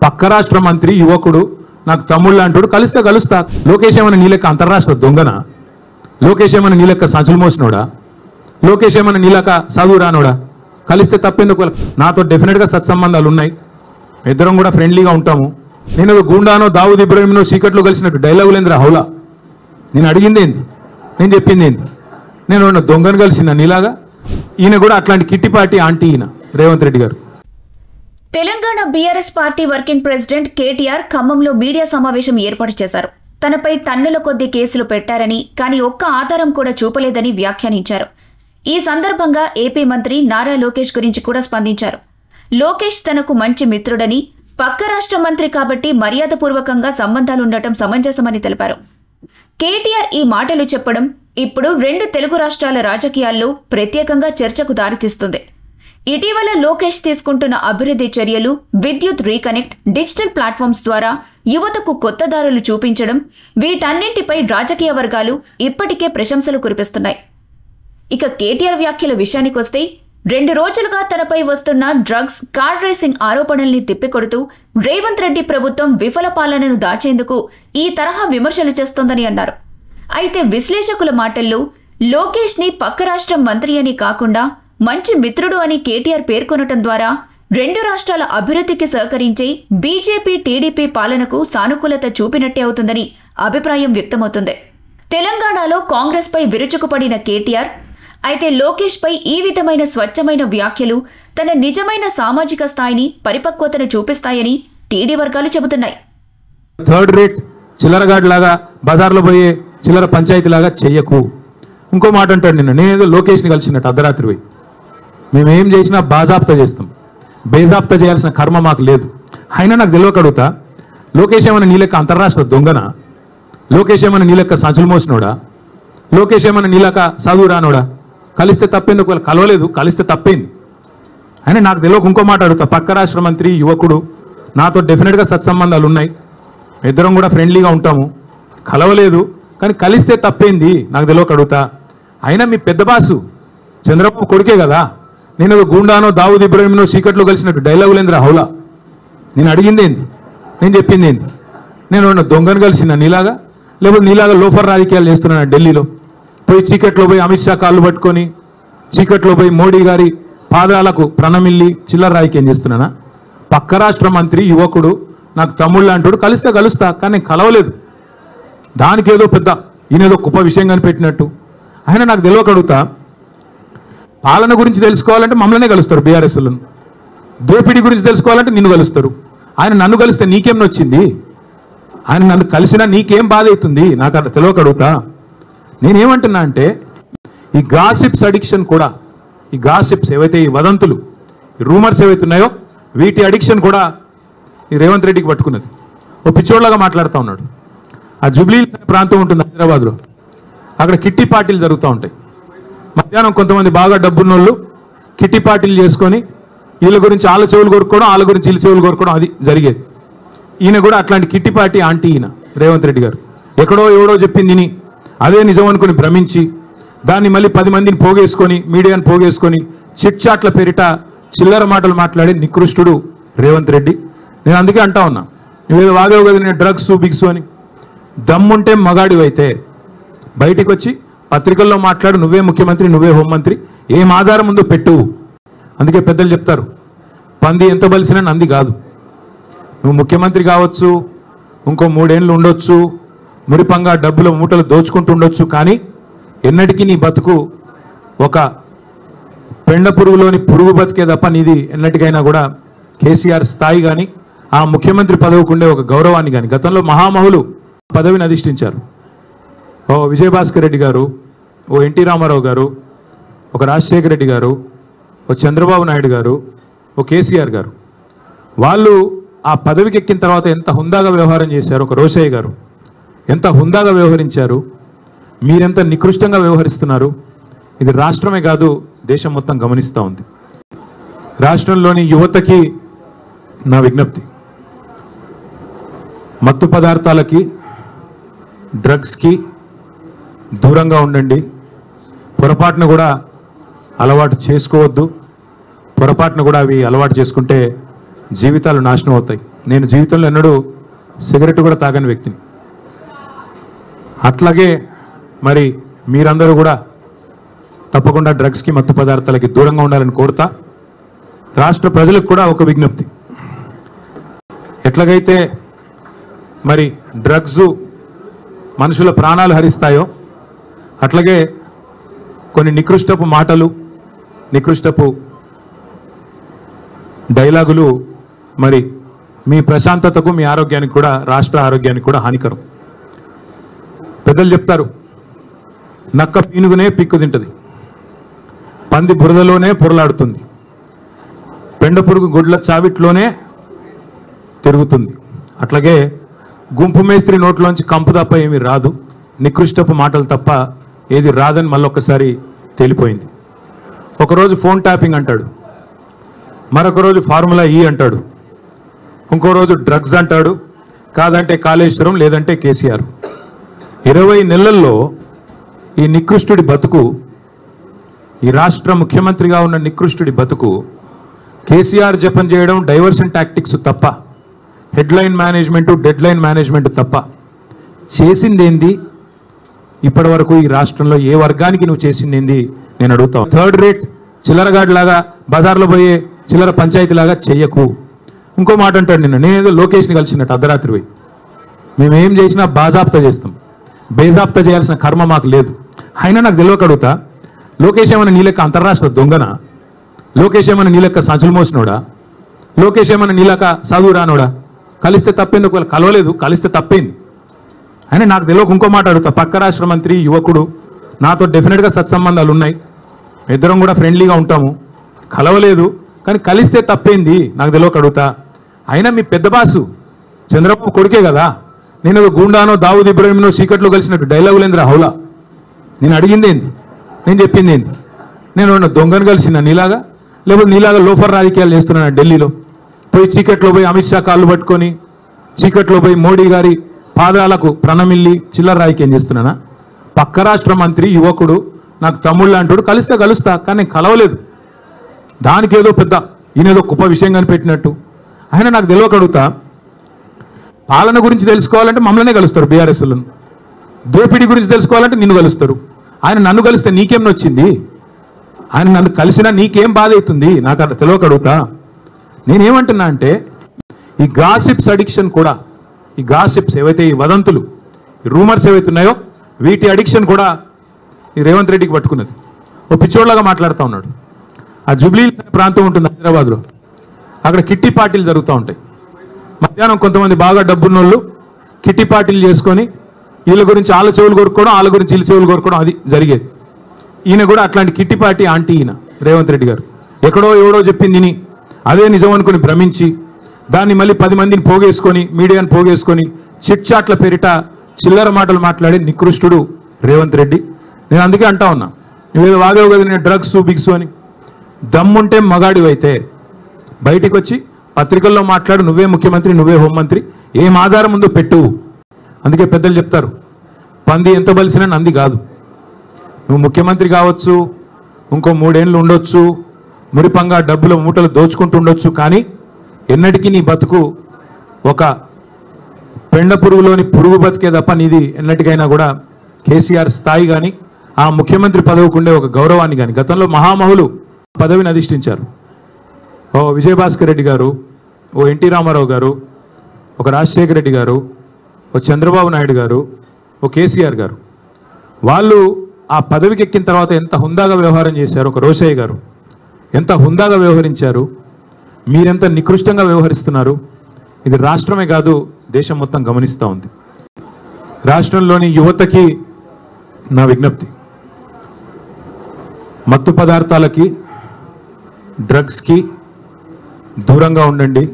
పక్క రాష్ట్ర మంత్రి యువకుడు నాకు తమ్ముళ్ళు అంటాడు, కలిస్తే కలుస్తా. లోకేష్ ఏమన్నా నీ లెక్క అంతర్రాష్ట్ర దొంగనా? లోకేష్ ఏమన్నా నీ లెక్క సంచులు మోసినోడా? లోకేష్ ఏమన్నా నీ లెక్క చదువు రానోడా? కలిస్తే తప్పేందుకు? నాతో డెఫినెట్గా సత్సంబంధాలు ఉన్నాయి, ఇద్దరం కూడా ఫ్రెండ్లీగా ఉంటాము. నేను గూండానో దావుద్ ఇబ్రాహింనో చీకట్లో కలిసినట్టు డైలాగులేంద్ర హౌలా. నేను అడిగింది ఏంది, నేను చెప్పింది ఏంది? నేను దొంగను కలిసిన నీలాగా. ఈయన కూడా అట్లాంటి కిట్టిపాటి ఆంటీ ఈయన రేవంత్ రెడ్డి గారు. Telangana BRS party working president KTR ఖమ్మంలో మీడియా సమావేశం ఏర్పాటు చేశారు. తనపై టన్నుల కొద్దీ కేసులు పెట్టారని, కానీ ఒక్క ఆధారం కూడా చూపలేదని వ్యాఖ్యానించారు. ఈ సందర్భంగా ఏపీ మంత్రి నారా లోకేష్ గురించి కూడా స్పందించారు. లోకేష్ తనకు మంచి మిత్రుడని, పక్క రాష్ట్ర మంత్రి కాబట్టి మర్యాదపూర్వకంగా సంబంధాలుండటం సమంజసమని తెలిపారు. కేటీఆర్ ఈ మాటలు చెప్పడం ఇప్పుడు 2 తెలుగు రాష్ట్రాల రాజకీయాల్లో ప్రత్యేకంగా చర్చకు దారితీస్తుంది. ఇటీవల లోకేష్ తీసుకుంటున్న అభివృద్ధి చర్యలు, విద్యుత్ రీకనెక్ట్, డిజిటల్ ప్లాట్ఫామ్స్ ద్వారా యువతకు కొత్త దారులు చూపించడం, వీటన్నింటిపై రాజకీయ వర్గాలు ఇప్పటికే ప్రశంసలు కురిపిస్తున్నాయి. ఇక కేటీఆర్ వ్యాఖ్యల విషయానికొస్తే, 2 రోజులుగా తనపై వస్తున్న డ్రగ్స్, కార్ రేసింగ్ ఆరోపణల్ని తిప్పికొడుతూ రేవంత్ రెడ్డి ప్రభుత్వం విఫల పాలనను దాచేందుకు ఈ తరహా విమర్శలు చేస్తోందని అన్నారు. అయితే విశ్లేషకుల మాటల్లో లోకేష్ ని పక్క రాష్ట్రం మంత్రి అని కాకుండా మంచి మిత్రుడు అని కేటీఆర్ పేర్కొనటం ద్వారా 2 రాష్ట్రాల అభివృద్ధికి సహకరించే బీజేపీ, టీడీపీ పాలనకు సానుకూలత చూపినట్టే అవుతుందని అభిప్రాయం వ్యక్తమవుతుంది. తెలంగాణలో కాంగ్రెస్ పై విరుచుకుపడిన కేటీఆర్ అయితే లోకేష్ పై ఈ విధమైన స్వచ్ఛమైన వ్యాఖ్యలు తన నిజమైన సామాజిక స్థాయిని, పరిపక్వతను చూపిస్తాయని టీడీ వర్గాలు చెబుతున్నాయి. థర్డ్ రేట్ చిల్లరగాడ్ లాగా బజార్లో పోయే చిల్లర పంచాయతీ లాగా చెయ్యకు. ఇంకో మాట అంటాడు, నేనేదో లోకేష్ని కలిసినట్టు అర్ధరాత్రి పోయి. మేమేం చేసినా బాజాప్తా చేస్తాం, బేజాప్తా చేయాల్సిన కర్మ మాకు లేదు. అయినా నాకు తెలియక అడుగుతా, లోకేష్ ఏమన్నా నీ లెక్క అంతర్రాష్ట్ర దొంగనా? లోకేష్ ఏమన్నా నీ లెక్క సంచులు మోసినోడా? లోకేష్ ఏమన్నా నీ లెక్క చదువు రానోడా? కలిస్తే తప్పేందుకు? కలవలేదు, కలిస్తే తప్పేంది? అయినా నాకు తెలియక ఇంకో మాట అడుగుతా, పక్క రాష్ట్ర మంత్రి యువకుడు నాతో డెఫినెట్గా సత్సంబంధాలు ఉన్నాయి, ఇద్దరం కూడా ఫ్రెండ్లీగా ఉంటాము. కలవలేదు, కానీ కలిస్తే తప్పేంది? నాకు తెలియక అడుగుతా. అయినా మీ పెద్ద బాసు చంద్రబాబు కొడుకే కదా. నేను గూండానో దావుద్ ఇబ్రాహింనో చీకట్లో కలిసినట్టు డైలాగులేంద్ర హౌలా. నేను అడిగింది ఏంది, నేను చెప్పింది ఏంది? నేను దొంగను కలిసిన నీలాగా, లేకపోతే నీలాగా లోఫర్ రాజకీయాలు చేస్తున్నాను ఢిల్లీలో పోయి, చీకట్లో పోయి అమిత్ షా కాళ్ళు పట్టుకొని, చీకట్లో పోయి మోడీ గారి పాదాలకు ప్రణమిల్లి చిల్లర రాజకీయం చేస్తున్నానా? పక్క రాష్ట్ర మంత్రి యువకుడు నాకు తమ్ముళ్ళు అంటాడు, కలిస్తే కలుస్తా, కానీ నేను కలవలేదు. దానికి ఏదో పెద్ద ఈయనేదో గొప్ప విషయం కనిపెట్టినట్టు. ఆయన నాకు తెలియక అడుగుతా, పాలన గురించి తెలుసుకోవాలంటే మమ్మల్నే కలుస్తారు బీఆర్ఎస్లను, దోపిడీ గురించి తెలుసుకోవాలంటే నిన్ను కలుస్తారు. ఆయన నన్ను కలిస్తే నీకేం నొచ్చింది? ఆయన నన్ను కలిసినా నీకేం బాధ అవుతుంది? నాకు అట్లా తెలియక అడుగుతా. నేనేమంటున్నా అంటే, ఈ గాసిప్స్ అడిక్షన్ కూడా, ఈ గాసిప్స్ ఏవైతే, ఈ వదంతులు, ఈ రూమర్స్ ఏవైతే ఉన్నాయో, వీటి అడిక్షన్ కూడా ఈ రేవంత్ రెడ్డికి పట్టుకున్నది. ఓ పిచ్చోడ్లాగా మాట్లాడుతూ ఉన్నాడు. ఆ జూబ్లీ ప్రాంతం ఉంటుంది హైదరాబాద్లో, అక్కడ కిట్టి పార్టీలు జరుగుతూ ఉంటాయి. మధ్యాహ్నం కొంతమంది బాగా డబ్బున్నోళ్ళు కిట్టి పార్టీలు చేసుకొని వీళ్ళ గురించి వాళ్ళ చెవులు కొరుక్కోవడం, వాళ్ళ గురించి వీళ్ళ చెవులు కొరుక్కోవడం, అది జరిగేది. ఈయన కూడా అట్లాంటి కిట్టి పార్టీ ఆంటీ ఈయన రేవంత్ రెడ్డి గారు. ఎక్కడో ఎవడో చెప్పింది అదే నిజం అనుకుని భ్రమించి, దాన్ని మళ్ళీ 10 మందిని పోగేసుకొని, మీడియాని పోగేసుకొని, చిట్ చాట్ల పేరిట చిల్లర మాటలు మాట్లాడే నికృష్టుడు రేవంత్ రెడ్డి. నేను అందుకే అంటా ఉన్నా, నువ్వేదో వాగేవు కదా నేను డ్రగ్స్ బిగ్స్ అని. దమ్ముంటే మగాడివైతే బయటికి వచ్చి పత్రికల్లో మాట్లాడు, నువ్వే ముఖ్యమంత్రి, నువ్వే హోంమంత్రి, ఏం ఆధారం ఉందో పెట్టు. అందుకే పెద్దలు చెప్తారు, పంది ఎంత బలిసినా నంది కాదు. నువ్వు ముఖ్యమంత్రి కావచ్చు, ఇంకో 3 ఏళ్ళు ఉండొచ్చు, మురిపంగా డబ్బుల మూటలు దోచుకుంటూ ఉండొచ్చు, కానీ ఎన్నటికీ నీ బతుకు ఒక పెండ పురుగులోని పురుగు బతికే తప్ప నీది ఎన్నటికైనా కూడా కేసీఆర్ స్థాయి కానీ, ఆ ముఖ్యమంత్రి పదవికి ఉండే ఒక గౌరవాన్ని కానీ. గతంలో మహామహులు పదవిని అధిష్ఠించారు. ఓ విజయభాస్కర్ రెడ్డి గారు, ఓ ఎన్టీ రామారావు గారు, ఒక రాజశేఖర రెడ్డి గారు, ఓ చంద్రబాబు నాయుడు గారు, ఓ కేసీఆర్ గారు. వాళ్ళు ఆ పదవికి ఎక్కిన తర్వాత ఎంత హుందాగా వ్యవహారం చేశారు. ఒక రోషయ్య గారు ఎంత హుందాగా వ్యవహరించారు, మీరెంత నికృష్టంగా వ్యవహరిస్తున్నారు. ఇది రాష్ట్రమే కాదు, దేశం మొత్తం గమనిస్తూ ఉంది. రాష్ట్రంలోని యువతకి నా విజ్ఞప్తి, మత్తు పదార్థాలకి, డ్రగ్స్కి దూరంగా ఉండండి. పొరపాటును కూడా అలవాటు చేసుకోవద్దు. పొరపాటును కూడా అవి అలవాటు చేసుకుంటే జీవితాలు నాశనం అవుతాయి. నేను జీవితంలో ఎన్నడూ సిగరెట్ కూడా తాగని వ్యక్తిని. అట్లాగే మరి మీరందరూ కూడా తప్పకుండా డ్రగ్స్కి మత్తు పదార్థాలకి దూరంగా ఉండాలని కోరుతా. రాష్ట్ర ప్రజలకు కూడా ఒక విజ్ఞప్తి, ఎట్లాగైతే మరి డ్రగ్స్ మనుషుల ప్రాణాలు హరిస్తాయో అట్లాగే కొన్ని నికృష్టపు మాటలు, నికృష్టపు డైలాగులు మరి మీ ప్రశాంతతకు, మీ ఆరోగ్యానికి కూడా, రాష్ట్ర ఆరోగ్యానికి కూడా హానికరం. పెద్దలు చెప్తారు, నక్క పీనుగునే పిక్కు తింటది, పంది బురదలోనే పొరలాడుతుంది, పెండ పురుగు గుడ్ల చావిట్లోనే తిరుగుతుంది. అట్లాగే గుంపు మేస్త్రి నోట్లోంచి కంపు తప్ప ఏమీ రాదు, నికృష్టపు మాటలు తప్ప ఏది రాదని మళ్ళొక్కసారి తేలిపోయింది. ఒకరోజు ఫోన్ ట్యాపింగ్ అంటాడు, మరొక రోజు ఫార్ములా ఈ అంటాడు, ఇంకో రోజు డ్రగ్స్ అంటాడు, కాదంటే కాళేశ్వరం, లేదంటే కేసీఆర్. 20 నెలల్లో ఈ నికృష్టుడి బతుకు, ఈ రాష్ట్ర ముఖ్యమంత్రిగా ఉన్న నికృష్టుడి బతుకు కేసీఆర్ జపం చేయడం, డైవర్షన్ టాక్టిక్స్ తప్ప, హెడ్లైన్ మేనేజ్మెంట్, డెడ్లైన్ మేనేజ్మెంట్ తప్ప చేసిందేంది? ఇప్పటి వరకు ఈ రాష్ట్రంలో ఏ వర్గానికి నువ్వు చేసిందేంది నేను అడుగుతాను. థర్డ్ రేట్ చిల్లరగాడిలాగా, బజార్లో పోయే చిల్లర పంచాయతీలాగా చెయ్యకు. ఇంకో మాట అంటాడు, నేనేదో లోకేష్ని కలిసినట్టు అర్ధరాత్రి పోయి, మేమేం చేసినా బాజాప్తా చేస్తాం, బేజాప్తా చేయాల్సిన కర్మ మాకు లేదు. అయినా నాకు తెలియక అడుగుతా, లోకేష్ ఏమైనా నీ లెక్క అంతర్రాష్ట్ర దొంగనా? లోకేష్ ఏమైనా నీ లెక్క సంచులు మోసినోడా? లోకేష్ ఏమైనా నీ లెక్క చదువు రానోడా? కలిస్తే తప్పేంది, ఒకవేళ కలవలేదు కలిస్తే తప్పేంది. అయినా నాకు తెలియక ఇంకో మాట అడుగుతా, పక్క రాష్ట్ర మంత్రి, యువకుడు, నాతో డెఫినెట్గా సత్సంబంధాలు ఉన్నాయి, ఇద్దరం కూడా ఫ్రెండ్లీగా ఉంటాము, కలవలేదు కానీ కలిస్తే తప్పేంది నాకు తెలియక అడుగుతా. అయినా మీ పెద్ద బాసు చంద్రబాబు కొడుకే కదా, నేను ఏదో గూండానో, దావుద్ ఇబ్రాహింనో చీకట్లో కలిసినట్టు డైలాగులేంద్రా హౌలా? నేను అడిగింది ఏంది, నేను చెప్పింది ఏంది? నేను దొంగను కలిసిన నీలాగా, లేకపోతే నీలాగా లోఫర్ రాజకీయాలు చేస్తున్నాను ఢిల్లీలో పోయి, చీకట్లో పోయి అమిత్ షా కాళ్ళు పట్టుకొని, చీకట్లో పోయి మోడీ గారి పాదాలకు ప్రణమిల్లి చిల్లర రాజకీయం చేస్తున్నానా? పక్క రాష్ట్ర మంత్రి, యువకుడు, నాకు తమ్ముళ్ళు అంటాడు, కలిస్తే కలుస్తా కానీ నేను కలవలేదు. దానికి ఏదో పెద్ద ఈయనేదో గొప్ప విషయం కనిపెట్టినట్టు. ఆయన నాకు తెలియక అడుగుతా, పాలన గురించి తెలుసుకోవాలంటే మమ్మల్నే కలుస్తారు బీఆర్ఎస్లను, దోపిడీ గురించి తెలుసుకోవాలంటే నిన్ను కలుస్తారు. ఆయన నన్ను కలిస్తే నీకేం నొచ్చింది? ఆయన నన్ను కలిసినా నీకేం బాధ అవుతుంది? నాకు అట్లా తెలియక అడుగుతా. నేనేమంటున్నా అంటే, ఈ గాసిప్స్ అడిక్షన్ కూడా, ఈ గాసిప్స్ ఏవైతే, ఈ వదంతులు, ఈ రూమర్స్ ఏవైతే ఉన్నాయో వీటి అడిక్షన్ కూడా ఈ రేవంత్ రెడ్డికి పట్టుకున్నది. ఓ పిచ్చోడ్లాగా మాట్లాడుతూ ఉన్నాడు. ఆ జూబ్లీ ప్రాంతం ఉంటుంది హైదరాబాద్లో, అక్కడ కిట్టి పార్టీలు జరుగుతూ ఉంటాయి. మధ్యాహ్నం కొంతమంది బాగా డబ్బున్నోళ్ళు కిట్టి పార్టీలు చేసుకొని వీళ్ళ గురించి వాళ్ళ చెవులు కొరుక్కోవడం, వాళ్ళ గురించి వీళ్ళ చెవులు కొరుక్కోవడం, అది జరిగేది. ఈయన కూడా అట్లాంటి కిట్టి పార్టీ ఆంటీ ఈయన రేవంత్ రెడ్డి గారు. ఎక్కడో ఎవడో చెప్పింది విని అదే నిజం అనుకుని భ్రమించి దాన్ని మళ్ళీ 10 మందిని పోగేసుకొని, మీడియాని పోగేసుకొని, చిట్ చాట్ల పేరిట చిల్లర మాటలు మాట్లాడే నికృష్టుడు రేవంత్ రెడ్డి. నేను అందుకే అంటా ఉన్నా, నువ్వేదో వాగేవు కదా నేను డ్రగ్స్ బిగ్స్ అని. దమ్ముంటే మగాడివైతే బయటికి వచ్చి పత్రికల్లో మాట్లాడు, నువ్వే ముఖ్యమంత్రి, నువ్వే హోంమంత్రి, ఏం ఆధారం ఉందో పెట్టు. అందుకే పెద్దలు చెప్తారు, పంది ఎంత బలిసినా నంది కాదు. నువ్వు ముఖ్యమంత్రి కావచ్చు, ఇంకో 3 ఏళ్ళు ఉండొచ్చు, మురిపంగా డబ్బుల మూటలు దోచుకుంటూ ఉండొచ్చు, కానీ ఎన్నటికీ నీ బతుకు ఒక పెండ పురుగులోని పురుగు బతికే తప్ప నీది ఎన్నటికైనా కూడా కేసీఆర్ స్థాయి కానీ, ఆ ముఖ్యమంత్రి పదవికి ఉండే ఒక గౌరవాన్ని కానీ. గతంలో మహామహులు పదవిని అధిష్ఠించారు. ఓ విజయభాస్కర్ రెడ్డి గారు, ఓ ఎన్టీ రామారావు గారు, ఒక రాజశేఖర రెడ్డి గారు, ఓ చంద్రబాబు నాయుడు గారు, ఓ కేసీఆర్ గారు. వాళ్ళు ఆ పదవికి ఎక్కిన తర్వాత ఎంత హుందాగా వ్యవహారం చేశారు. ఒక రోషయ్య గారు ఎంత హుందాగా వ్యవహరించారు, మీరెంత నికృష్టంగా వ్యవహరిస్తున్నారు. ఇది రాష్ట్రమే కాదు, దేశం మొత్తం గమనిస్తూ ఉంది. రాష్ట్రంలోని యువతకి నా విజ్ఞప్తి, మత్తు పదార్థాలకి, డ్రగ్స్కి దూరంగా ఉండండి.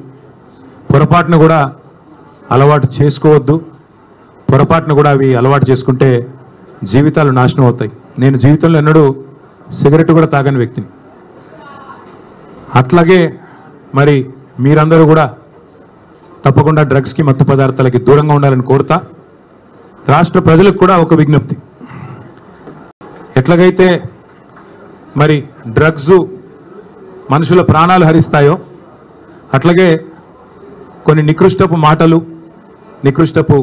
పొరపాటున కూడా అలవాటు చేసుకోవద్దు. పొరపాటున కూడా అవి అలవాటు చేసుకుంటే జీవితాలు నాశనం అవుతాయి. నేను జీవితంలో ఎన్నడూ సిగరెట్ కూడా తాగని వ్యక్తిని. అట్లాగే మరి మీరందరూ కూడా తప్పకుండా డ్రగ్స్కి, మత్తు పదార్థాలకి దూరంగా ఉండాలని కోరుతా. రాష్ట్ర ప్రజలకు కూడా ఒక విజ్ఞప్తి, ఎట్లాగైతే మరి డ్రగ్స్ మనుషుల ప్రాణాలు హరిస్తాయో అట్లాగే కొన్ని నికృష్టపు మాటలు, నికృష్టపు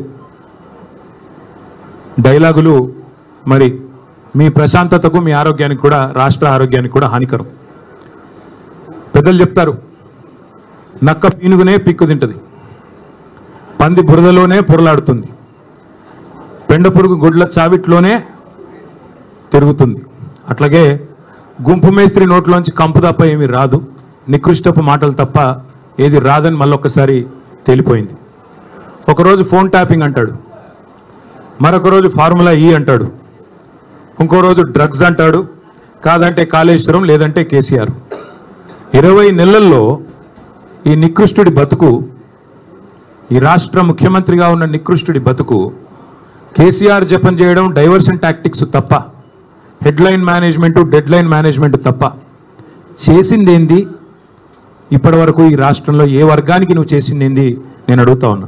డైలాగులు మరి మీ ప్రశాంతతకు, మీ ఆరోగ్యానికి కూడా, రాష్ట్ర ఆరోగ్యానికి కూడా హానికరం. పెద్దలు చెప్తారు, నక్క పీనుగునే పిక్కు తింటది, పంది బురదలోనే పొరలాడుతుంది, పెండ పురుగు గుడ్ల చావిట్లోనే తిరుగుతుంది. అట్లాగే గుంపు మేస్త్రి నోట్లోంచి కంపు తప్ప ఏమీ రాదు, నికృష్టపు మాటలు తప్ప ఏది రాదని మళ్ళొక్కసారి తేలిపోయింది. ఒకరోజు ఫోన్ ట్యాపింగ్ అంటాడు, మరొక రోజు ఫార్ములా ఈ అంటాడు, ఇంకో రోజు డ్రగ్స్ అంటాడు, కాదంటే కాళేశ్వరం, లేదంటే కేసీఆర్. 20 నెలల్లో ఈ నికృష్టుడి బతుకు, ఈ రాష్ట్ర ముఖ్యమంత్రిగా ఉన్న నికృష్టుడి బతుకు కేసీఆర్ జపం చేయడం, డైవర్షన్ టాక్టిక్స్ తప్ప, హెడ్లైన్ మేనేజ్మెంటు, డెడ్లైన్ మేనేజ్మెంట్ తప్ప చేసిందేంది? ఇప్పటి వరకు ఈ రాష్ట్రంలో ఏ వర్గానికి నువ్వు చేసిందేంది నేను అడుగుతా ఉన్నా.